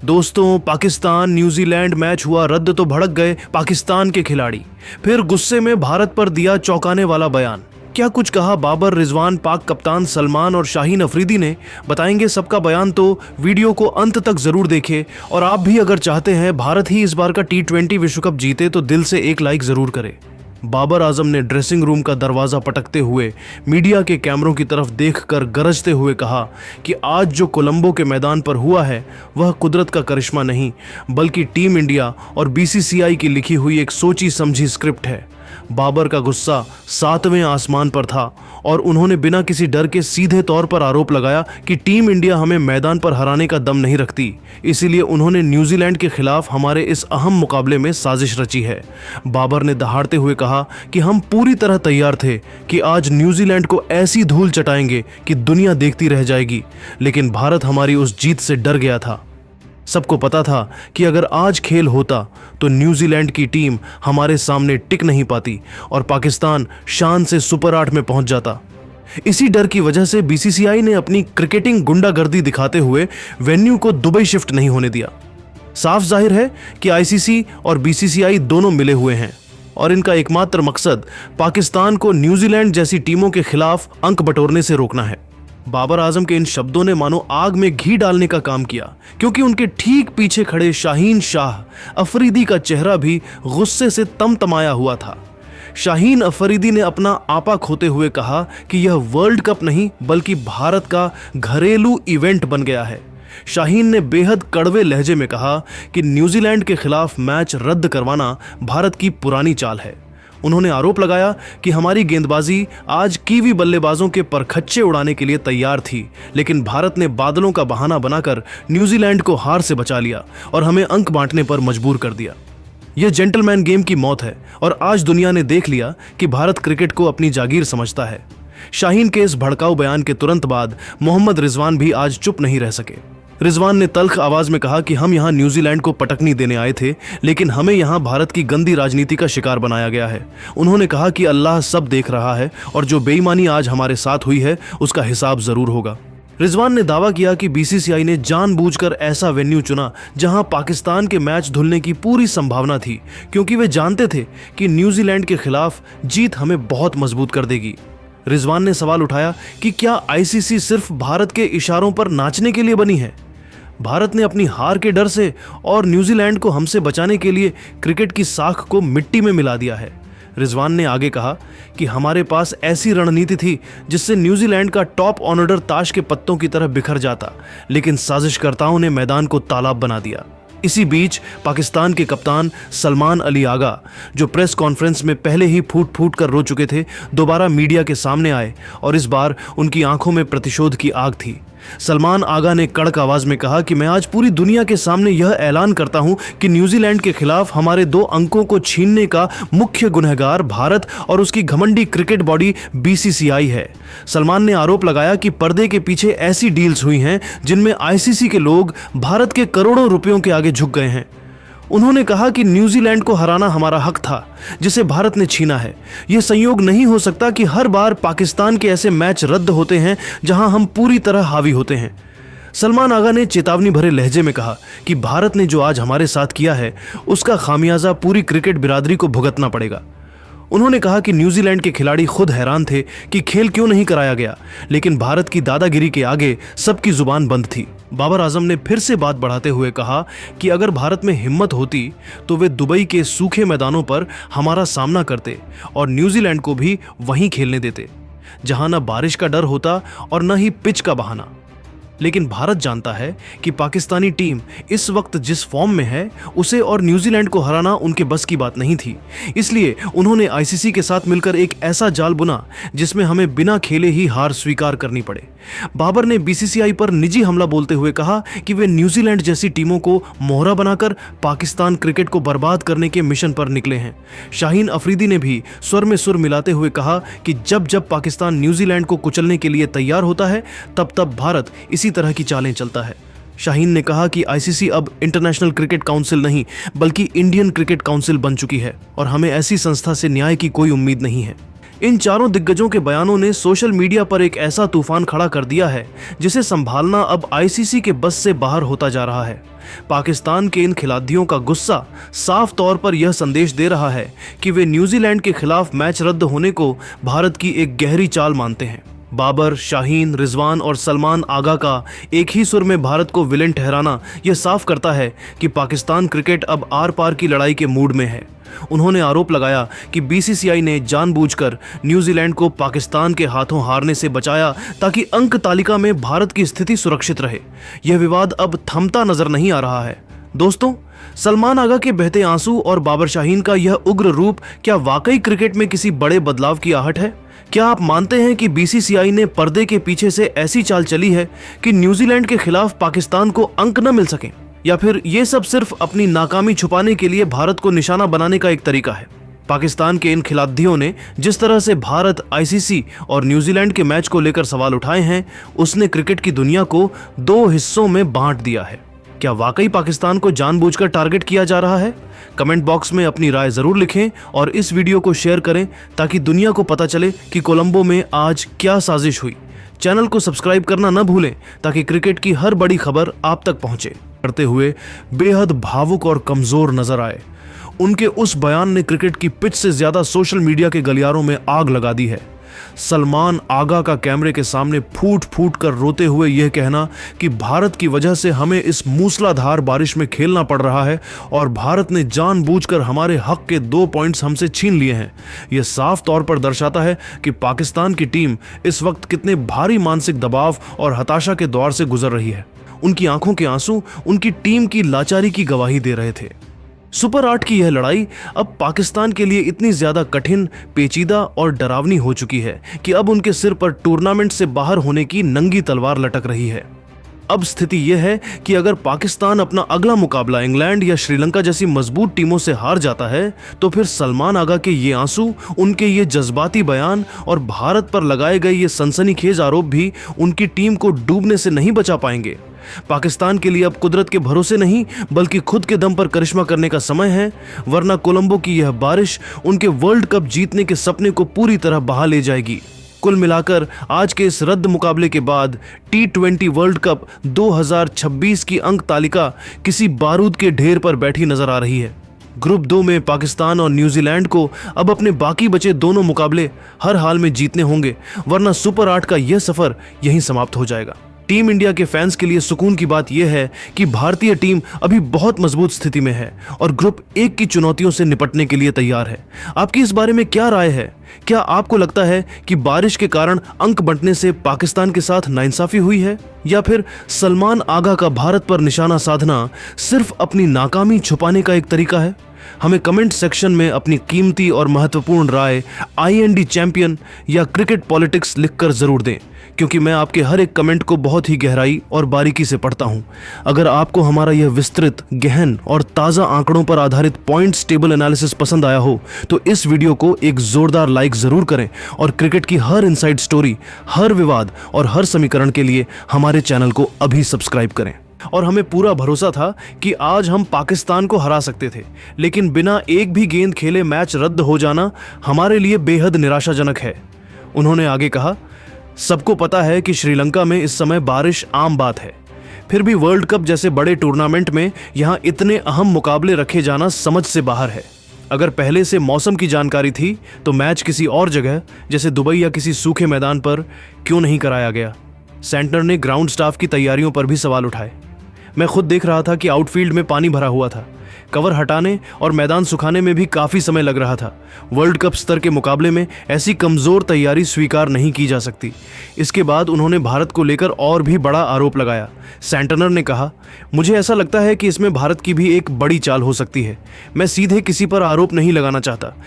दोस्तों, Pakistan New Zealand match हुआ रद्द तो भड़क गए पाकिस्तान के खिलाड़ी। फिर गुस्से में भारत पर दिया चौंकाने वाला बयान। क्या कुछ कहा बाबर रिजवान, पाक कप्तान सलमान और शाहीन अफरीदी ने? बताएंगे सबका बयान, तो वीडियो को अंत तक जरूर देखें। और आप भी अगर चाहते हैं भारत ही इस बार का T20 विश्व कप जीते तो दिल से एक लाइक जरूर करें। बाबर आजम ने ड्रेसिंग रूम का दरवाजा पटकते हुए मीडिया के कैमरों की तरफ देखकर गरजते हुए कहा कि आज जो कोलंबो के मैदान पर हुआ है वह कुदरत का करिश्मा नहीं, बल्कि टीम इंडिया और BCCI की लिखी हुई एक सोची समझी स्क्रिप्ट है। बाबर का गुस्सा 7वें आसमान पर था और उन्होंने बिना किसी डर के सीधे तौर पर आरोप लगाया कि टीम इंडिया हमें मैदान पर हराने का दम नहीं रखती, इसीलिए उन्होंने न्यूजीलैंड के खिलाफ हमारे इस अहम मुकाबले में साजिश रची है। बाबर ने दहाड़ते हुए कहा कि हम पूरी तरह तैयार थे कि आज न्यूजीलैंड को ऐसी धूल चटाएंगे कि दुनिया देखती रह जाएगी, लेकिन भारत हमारी उस जीत से डर गया था। सबको पता था कि अगर आज खेल होता तो न्यूजीलैंड की टीम हमारे सामने टिक नहीं पाती और पाकिस्तान शान से सुपर 8 में पहुंच जाता। इसी डर की वजह से BCCI ने अपनी क्रिकेटिंग गुंडागर्दी दिखाते हुए वेन्यू को दुबई शिफ्ट नहीं होने दिया। साफ जाहिर है कि ICC और BCCI दोनों मिले हुए हैं और इनका एकमात्र मकसद पाकिस्तान को न्यूजीलैंड जैसी टीमों के खिलाफ अंक बटोरने से रोकना है। बाबर आजम के इन शब्दों ने मानो आग में घी डालने का काम किया, क्योंकि उनके ठीक पीछे खड़े शाहीन शाह अफरीदी का चेहरा भी गुस्से से तमतमाया हुआ था। शाहीन अफरीदी ने अपना आपा खोते हुए कहा कि यह वर्ल्ड कप नहीं बल्कि भारत का घरेलू इवेंट बन गया है। शाहीन ने बेहद कड़वे लहजे में कहा कि न्यूजीलैंड के खिलाफ मैच रद्द करवाना भारत की पुरानी चाल है। उन्होंने आरोप लगाया कि हमारी गेंदबाजी आज कीवी बल्लेबाजों के परखच्चे उड़ाने के लिए तैयार थी, लेकिन भारत ने बादलों का बहाना बनाकर न्यूजीलैंड को हार से बचा लिया और हमें अंक बांटने पर मजबूर कर दिया। यह जेंटलमैन गेम की मौत है और आज दुनिया ने देख लिया कि भारत क्रिकेट को अपनी जागीर समझता है। शाहीन के इस भड़काऊ बयान के तुरंत बाद मोहम्मद रिजवान भी आज चुप नहीं रह सके। रिजवान ने तल्ख आवाज में कहा कि हम यहां न्यूजीलैंड को पटकनी देने आए थे, लेकिन हमें यहां भारत की गंदी राजनीति का शिकार बनाया गया है। उन्होंने कहा कि अल्लाह सब देख रहा है और जो बेईमानी आज हमारे साथ हुई है उसका हिसाब जरूर होगा। रिजवान ने दावा किया कि BCCI ने जानबूझकर ऐसा वेन्यू चुना जहां पाकिस्तान के मैच धुलने की पूरी संभावना थी, क्योंकि वे जानते थे कि न्यूजीलैंड के खिलाफ जीत हमें बहुत मजबूत कर देगी। रिजवान ने सवाल उठाया कि क्या ICC सिर्फ भारत के इशारों पर नाचने के लिए बनी है? भारत ने अपनी हार के डर से और न्यूजीलैंड को हमसे बचाने के लिए क्रिकेट की साख को मिट्टी में मिला दिया है। रिजवान ने आगे कहा कि हमारे पास ऐसी रणनीति थी जिससे न्यूजीलैंड का टॉप ऑर्डर ताश के पत्तों की तरह बिखर जाता, लेकिन साजिशकर्ताओं ने मैदान को तालाब बना दिया। इसी बीच पाकिस्तान के कप्तान सलमान अली आगा, जो प्रेस कॉन्फ्रेंस में पहले ही फूट फूट कर रो चुके थे, दोबारा मीडिया के सामने आए और इस बार उनकी आंखों में प्रतिशोध की आग थी। सलमान आगा ने कड़क आवाज में कहा कि मैं आज पूरी दुनिया के सामने यह ऐलान करता हूं कि न्यूजीलैंड के खिलाफ हमारे 2 अंकों को छीनने का मुख्य गुनहगार भारत और उसकी घमंडी क्रिकेट बॉडी BCCI है। सलमान ने आरोप लगाया कि पर्दे के पीछे ऐसी डील्स हुई हैं जिनमें ICC के लोग भारत के करोड़ों रुपयों के आगे झुक गए हैं। उन्होंने कहा कि न्यूजीलैंड को हराना हमारा हक था जिसे भारत ने छीना है। यह संयोग नहीं हो सकता कि हर बार पाकिस्तान के ऐसे मैच रद्द होते हैं जहां हम पूरी तरह हावी होते हैं। सलमान आगा ने चेतावनी भरे लहजे में कहा कि भारत ने जो आज हमारे साथ किया है उसका खामियाजा पूरी क्रिकेट बिरादरी को भुगतना पड़ेगा। उन्होंने कहा कि न्यूजीलैंड के खिलाड़ी खुद हैरान थे कि खेल क्यों नहीं कराया गया, लेकिन भारत की दादागिरी के आगे सबकी जुबान बंद थी। बाबर आजम ने फिर से बात बढ़ाते हुए कहा कि अगर भारत में हिम्मत होती तो वे दुबई के सूखे मैदानों पर हमारा सामना करते और न्यूजीलैंड को भी वहीं खेलने देते, जहां न बारिश का डर होता और न ही पिच का बहाना। लेकिन भारत जानता है कि पाकिस्तानी टीम इस वक्त जिस फॉर्म में है उसे और न्यूजीलैंड को हराना उनके बस की बात नहीं थी। इसलिए उन्होंने ICC के साथ मिलकर एक ऐसा जाल बुना जिसमें हमें बिना खेले ही हार स्वीकार करनी पड़े। बाबर ने BCCI पर निजी हमला बोलते हुए कहा कि वे न्यूजीलैंड जैसी टीमों को मोहरा बनाकर पाकिस्तान क्रिकेट को बर्बाद करने के मिशन पर निकले हैं। शाहीन अफरीदी ने भी स्वर में सुर मिलाते हुए कहा कि जब जब पाकिस्तान न्यूजीलैंड को कुचलने के लिए तैयार होता है तब तब भारत इसी तरह की चालें चलता है। शाहीन ने कहा कि ICC अब इंटरनेशनल क्रिकेट काउंसिल नहीं बल्कि इंडियन क्रिकेट काउंसिल बन चुकी है और हमें ऐसी संस्था से न्याय की कोई उम्मीद नहीं है। इन चारों दिग्गजों के बयानों ने सोशल मीडिया पर एक ऐसा तूफान खड़ा कर दिया है जिसे संभालना अब आईसीसी के बस से बाहर होता जा रहा है। पाकिस्तान के इन खिलाड़ियों का गुस्सा साफ तौर पर यह संदेश दे रहा है कि वे न्यूजीलैंड के खिलाफ मैच रद्द होने को भारत की एक गहरी चाल मानते हैं। बाबर, शाहीन, रिजवान और सलमान आगा का एक ही सुर में भारत को विलेन ठहराना यह साफ करता है कि पाकिस्तान क्रिकेट अब आर पार की लड़ाई के मूड में है। उन्होंने आरोप लगाया कि बीसीसीआई ने जानबूझकर न्यूजीलैंड को पाकिस्तान के हाथों हारने से बचाया ताकि अंक तालिका में भारत की स्थिति सुरक्षित रहे। यह विवाद अब थमता नजर नहीं आ रहा है। दोस्तों, सलमान आगा के बहते आंसू और बाबर शाहीन का यह उग्र रूप क्या वाकई क्रिकेट में किसी बड़े बदलाव की आहट है? क्या आप मानते हैं कि बीसीसीआई ने पर्दे के पीछे से ऐसी चाल चली है कि न्यूजीलैंड के खिलाफ पाकिस्तान को अंक न मिल सके, या फिर ये सब सिर्फ अपनी नाकामी छुपाने के लिए भारत को निशाना बनाने का एक तरीका है? पाकिस्तान के इन खिलाड़ियों ने जिस तरह से भारत, आईसीसी और न्यूजीलैंड के मैच को लेकर सवाल उठाए हैं, उसने क्रिकेट की दुनिया को दो हिस्सों में बांट दिया है। क्या वाकई पाकिस्तान को जानबूझकर टारगेट किया जा रहा है? कमेंट बॉक्स में अपनी राय जरूर लिखें और इस वीडियो को शेयर करें ताकि दुनिया को पता चले कि कोलंबो में आज क्या साजिश हुई। चैनल को सब्सक्राइब करना न भूलें ताकि क्रिकेट की हर बड़ी खबर आप तक पहुंचे। करते हुए बेहद भावुक और कमजोर नजर आए। उनके उस बयान ने क्रिकेट की पिच से ज्यादा सोशल मीडिया के गलियारों में आग लगा दी है। सलमान आगा का कैमरे के सामने फूट फूट कर रोते हुए यह कहना कि भारत की वजह से हमें इस मूसलाधार बारिश में खेलना पड़ रहा है और भारत ने जानबूझकर हमारे हक के 2 पॉइंट्स हमसे छीन लिए हैं, यह साफ तौर पर दर्शाता है कि पाकिस्तान की टीम इस वक्त कितने भारी मानसिक दबाव और हताशा के दौर से गुजर रही है। उनकी आंखों के आंसू उनकी टीम की लाचारी की गवाही दे रहे थे। सुपर 8 की यह लड़ाई अब पाकिस्तान के लिए इतनी ज्यादा कठिन, पेचीदा और डरावनी हो चुकी है कि अब उनके सिर पर टूर्नामेंट से बाहर होने की नंगी तलवार लटक रही है। अब स्थिति यह है कि अगर पाकिस्तान अपना अगला मुकाबला इंग्लैंड या श्रीलंका जैसी मजबूत टीमों से हार जाता है तो फिर सलमान आगा के ये आंसू, उनके ये जज्बाती बयान और भारत पर लगाए गए ये सनसनीखेज आरोप भी उनकी टीम को डूबने से नहीं बचा पाएंगे। पाकिस्तान के लिए अब कुदरत के भरोसे नहीं बल्कि खुद के दम पर करिश्मा करने का समय है, वरना कोलंबो की यह बारिश उनके वर्ल्ड कप जीतने के सपने को पूरी तरह बहा ले जाएगी। कुल मिलाकर आज के इस रद्द मुकाबले के बाद T20 वर्ल्ड कप 2026 की अंक तालिका किसी बारूद के ढेर पर बैठी नजर आ रही है। ग्रुप 2 में पाकिस्तान और न्यूजीलैंड को अब अपने बाकी बचे दोनों मुकाबले हर हाल में जीतने होंगे, वरना सुपर 8 का यह सफर यहीं समाप्त हो जाएगा। टीम इंडिया के फैंस के लिए सुकून की बात यह है कि भारतीय टीम अभी बहुत मजबूत स्थिति में है और ग्रुप 1 की चुनौतियों से निपटने के लिए तैयार है। आपकी इस बारे में क्या राय है? क्या आपको लगता है कि बारिश के कारण अंक बंटने से पाकिस्तान के साथ नाइंसाफी हुई है, या फिर सलमान आगा का भारत पर निशाना साधना सिर्फ अपनी नाकामी छुपाने का एक तरीका है? हमें कमेंट सेक्शन में अपनी कीमती और महत्वपूर्ण राय IND चैंपियन या क्रिकेट पॉलिटिक्स लिखकर जरूर दें, क्योंकि मैं आपके हर एक कमेंट को बहुत ही गहराई और बारीकी से पढ़ता हूं। अगर आपको हमारा यह विस्तृत, गहन और ताज़ा आंकड़ों पर आधारित पॉइंट्स टेबल एनालिसिस पसंद आया हो तो इस वीडियो को एक जोरदार लाइक जरूर करें और क्रिकेट की हर इनसाइड स्टोरी, हर विवाद और हर समीकरण के लिए हमारे चैनल को अभी सब्सक्राइब करें। और हमें पूरा भरोसा था कि आज हम पाकिस्तान को हरा सकते थे, लेकिन बिना एक भी गेंद खेले मैच रद्द हो जाना हमारे लिए बेहद निराशाजनक है। उन्होंने आगे कहा, सबको पता है कि श्रीलंका में इस समय बारिश आम बात है, फिर भी वर्ल्ड कप जैसे बड़े टूर्नामेंट में यहाँ इतने अहम मुकाबले रखे जाना समझ से बाहर है। अगर पहले से मौसम की जानकारी थी तो मैच किसी और जगह जैसे दुबई या किसी सूखे मैदान पर क्यों नहीं कराया गया? सेंटनर ने ग्राउंड स्टाफ की तैयारियों पर भी सवाल उठाए। मैं खुद देख रहा था कि आउटफील्ड में पानी भरा हुआ था, कवर हटाने और मैदान सुखाने में भी काफ़ी समय लग रहा था। वर्ल्ड कप स्तर के मुकाबले में ऐसी कमज़ोर तैयारी स्वीकार नहीं की जा सकती। इसके बाद उन्होंने भारत को लेकर और भी बड़ा आरोप लगाया। सेंटनर ने कहा, मुझे ऐसा लगता है कि इसमें भारत की भी एक बड़ी चाल हो सकती है। मैं सीधे किसी पर आरोप नहीं लगाना चाहता,